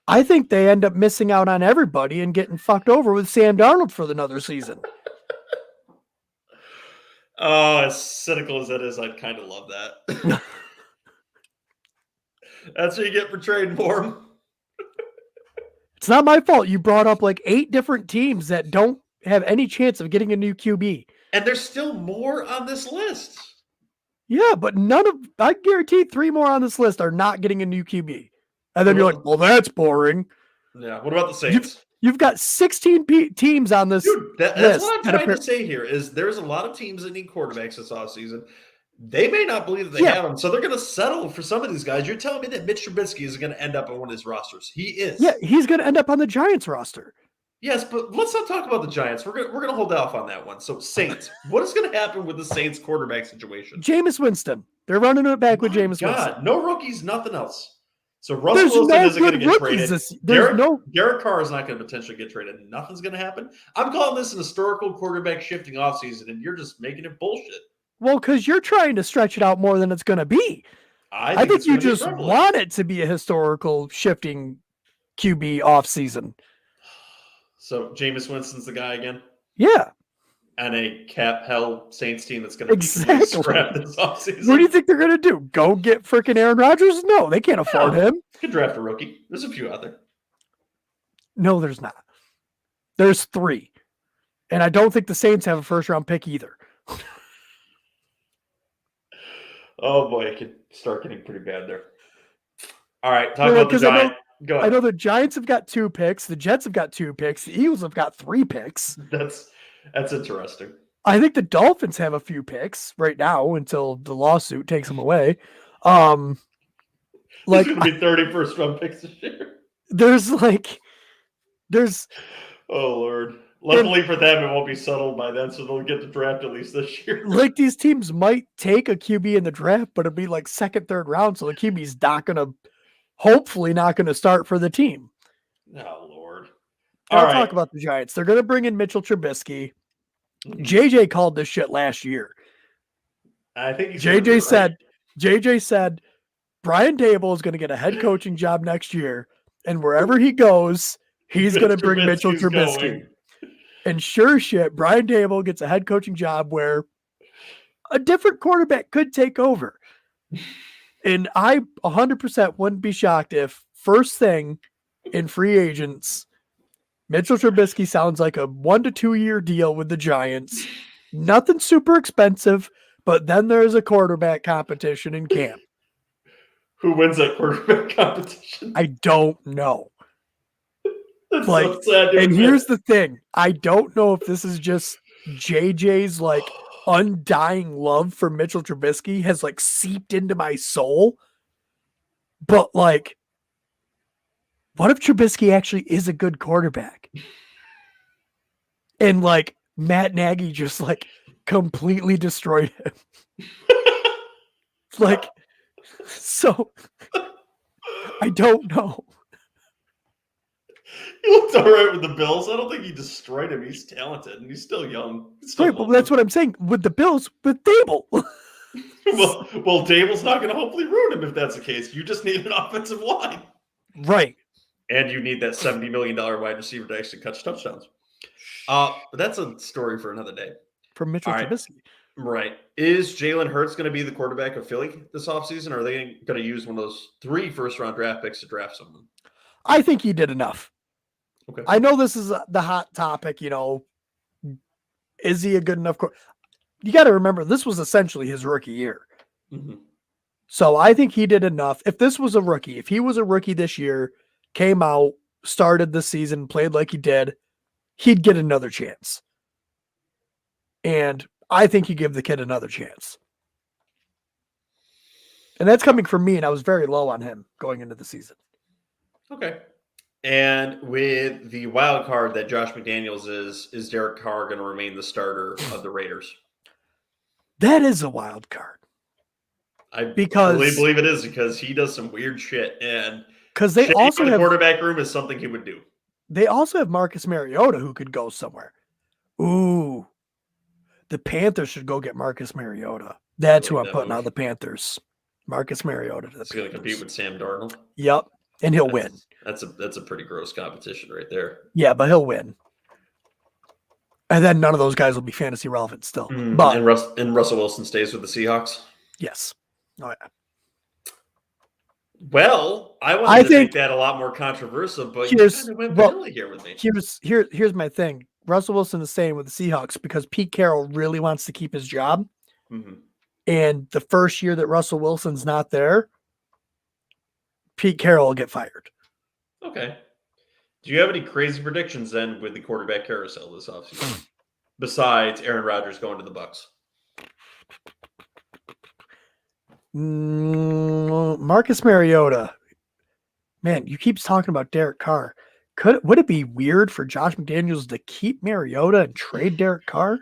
I think they end up missing out on everybody and getting fucked over with Sam Darnold for another season. Oh, as cynical as that is, I'd kind of love that. That's what you get for trading for him. It's not my fault. You brought up like 8 different teams that don't have any chance of getting a new QB. And there's still more on this list. Yeah, but I guarantee 3 more on this list are not getting a new QB. And then you're like, well, that's boring. Yeah. What about the Saints? You've got 16 teams on this Dude, that's list. what I'm trying to say here is there's a lot of teams that need quarterbacks this offseason. They may not believe that they have them, so they're going to settle for some of these guys. You're telling me that Mitch Trubisky is going to end up on one of his rosters. He is. Yeah, he's going to end up on the Giants roster. Yes, but let's not talk about the Giants. We're going to hold off on that one. So Saints, what is going to happen with the Saints quarterback situation? Jameis Winston. They're running it back with Jameis Winston. No rookies, nothing else. So Russell Wilson isn't going to get traded. Derek Carr is not going to potentially get traded. Nothing's going to happen. I'm calling this an historical quarterback shifting offseason, and you're just making it bullshit. Well, because you're trying to stretch it out more than it's going to be. I think you just want it to be a historical shifting QB offseason. So Jameis Winston's the guy again? Yeah. And a cap-held Saints team that's going to be scrapped this offseason. What do you think they're going to do? Go get freaking Aaron Rodgers? No, they can't afford him. You could draft a rookie. There's a few out there. No, there's not. There's 3. And I don't think the Saints have a first-round pick either. Oh, boy, it could start getting pretty bad there. All right, talk about the Giants. Go ahead. I know the Giants have got 2 picks. The Jets have got 2 picks. The Eagles have got 3 picks. That's interesting. I think the Dolphins have a few picks right now until the lawsuit takes them away. Like going to be 31st round picks this year. There's oh Lord. Luckily for them, it won't be settled by then, so they'll get the draft at least this year. Like these teams might take a QB in the draft, but it'll be like 2nd, 3rd round, so the QB's hopefully not going to start for the team. Oh Lord. I'll talk about the Giants. They're going to bring in Mitchell Trubisky. JJ called this shit last year. I think JJ said Brian Daboll is going to get a head coaching job next year, and wherever he goes, he's going to bring Mitchell Trubisky. And sure shit, Brian Daboll gets a head coaching job where a different quarterback could take over. And I 100% wouldn't be shocked if first thing in free agents, Mitchell Trubisky sounds like a 1 to 2 year deal with the Giants. Nothing super expensive, but then there's a quarterback competition in camp. Who wins that quarterback competition? I don't know. That's so sad. And here's the thing. I don't know if this is just JJ's like undying love for Mitchell Trubisky has like seeped into my soul. But like, what if Trubisky actually is a good quarterback? And like Matt Nagy just like completely destroyed him. Like, so I don't know. He looked all right with the Bills. I don't think he destroyed him. He's talented and he's still young. Right, but that's what I'm saying. With the Bills, with Daboll. well, Daboll's not going to hopefully ruin him if that's the case. You just need an offensive line. Right. And you need that $70 million wide receiver to actually catch touchdowns. But that's a story for another day. From Mitchell Trubisky. Right. Is Jalen Hurts going to be the quarterback of Philly this offseason, or are they going to use one of those 3 first-round draft picks to draft someone? I think he did enough. Okay. I know this is the hot topic, is he a good enough You got to remember, this was essentially his rookie year. Mm-hmm. So I think he did enough. If this was a rookie, if he was a rookie this year, came out, started the season, played like he did, he'd get another chance. And I think you give the kid another chance. And that's coming from me, and I was very low on him going into the season. Okay. And with the wild card that Josh McDaniels is Derek Carr going to remain the starter of the Raiders? That is a wild card. I really believe it is because he does some weird shit, and because they also have quarterback room is something he would do. They also have Marcus Mariota who could go somewhere. Ooh, the Panthers should go get Marcus Mariota. That's who I'm putting on the Panthers. Marcus Mariota to the Panthers. He's going to compete with Sam Darnold. Yep, and he'll win. That's a pretty gross competition right there. Yeah, but he'll win. And then none of those guys will be fantasy relevant still. But and Russell Wilson stays with the Seahawks. Yes. Oh yeah. Well, I think that a lot more controversial, but you kind of went vanilla here with me. Here's my thing. Russell Wilson is staying with the Seahawks because Pete Carroll really wants to keep his job. Mm-hmm. And the first year that Russell Wilson's not there, Pete Carroll will get fired. Okay. Do you have any crazy predictions then with the quarterback carousel this offseason? Besides Aaron Rodgers going to the Bucs? Marcus Mariota. Man, you keep talking about Derek Carr. Would it be weird for Josh McDaniels to keep Mariota and trade Derek Carr?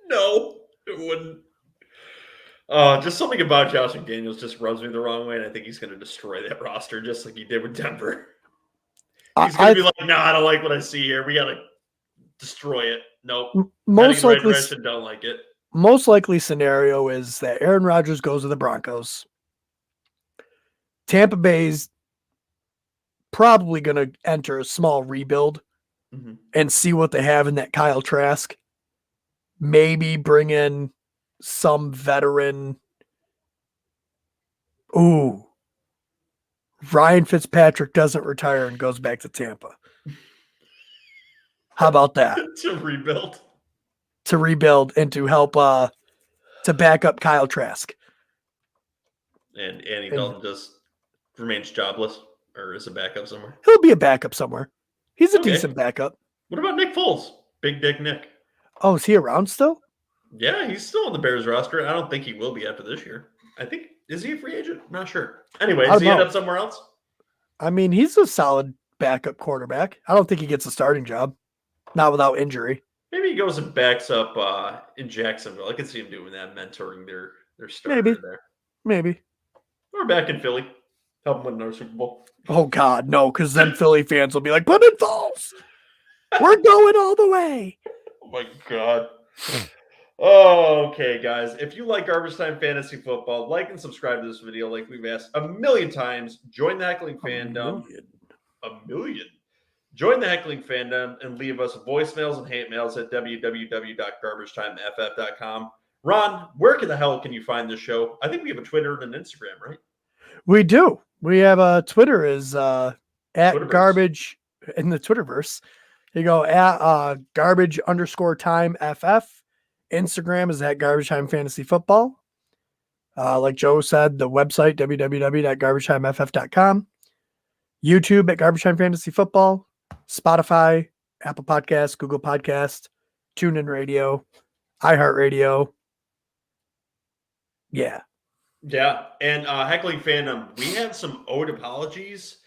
No, it wouldn't. Just something about Josh McDaniels just rubs me the wrong way, and I think he's going to destroy that roster just like he did with Denver. He's going to be like, no, I don't like what I see here. We got to destroy it. Nope. Most likely, don't like it. Most likely scenario is that Aaron Rodgers goes to the Broncos. Tampa Bay's probably going to enter a small rebuild and see what they have in that Kyle Trask. Maybe bring in some veteran. Ooh. Ryan Fitzpatrick doesn't retire and goes back to Tampa. How about that? To rebuild and to help to back up Kyle Trask. And Andy Dalton just remains jobless or is a backup somewhere? He'll be a backup somewhere. He's a decent backup. What about Nick Foles? Big Dick Nick. Oh, is he around still? Yeah, he's still on the Bears roster. I don't think he will be after this year. I think, is he a free agent? Not sure. Anyway, does he end up somewhere else? I mean, he's a solid backup quarterback. I don't think he gets a starting job. Not without injury. Maybe he goes and backs up in Jacksonville. I could see him doing that, mentoring their starter there. Maybe. Or back in Philly. Help them win another Super Bowl. Oh, God, no, because then Philly fans will be like, put in Foles. We're going all the way. Oh, my God. Okay, guys. If you like Garbage Time Fantasy Football, like and subscribe to this video like we've asked a million times. Join the Heckling Fandom. A million. Join the Heckling Fandom and leave us voicemails and hate mails at www.garbagetimeff.com. Ron, where the hell can you find this show? I think we have a Twitter and an Instagram, right? We do. We have a Twitter is at Twitterverse. garbage in the Twitterverse. You go at garbage_time FF. Instagram is at Garbage Time Fantasy Football. Like Joe said, the website, www.garbagetimeff.com. YouTube at Garbage Time Fantasy Football. Spotify, Apple Podcasts, Google Podcasts, TuneIn Radio, iHeartRadio. Yeah. Yeah. And Heckling Fandom, we have some owed apologies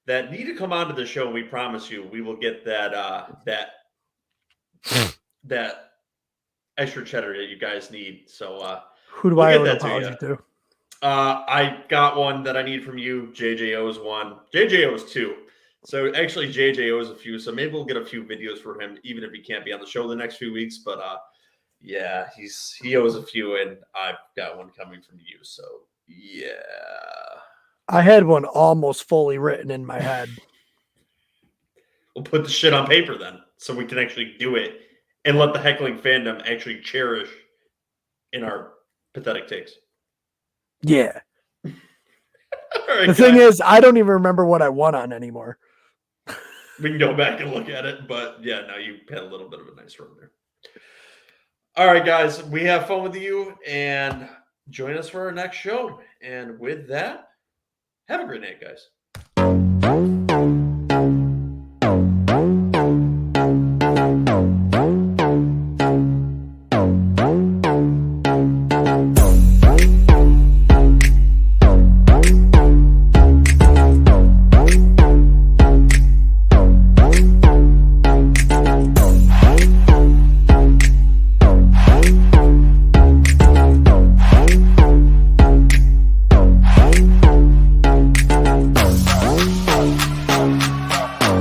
that need to come onto the show. We promise you we will get that extra cheddar that you guys need. So who do I owe an apology to? I got one that I need from you. JJ owes one. JJ owes two. So actually JJ owes a few. So maybe we'll get a few videos for him, even if he can't be on the show the next few weeks. But yeah, he owes a few, and I've got one coming from you. So yeah. I had one almost fully written in my head. We'll put the shit on paper then, so we can actually do it and let the Heckling Fandom actually cherish in our pathetic takes. Yeah. Right, the thing is, I don't even remember what I won on anymore. We can go back and look at it, but yeah, no, you had a little bit of a nice run there. All right, guys, we have fun with you, and join us for our next show. And with that, have a great night, guys.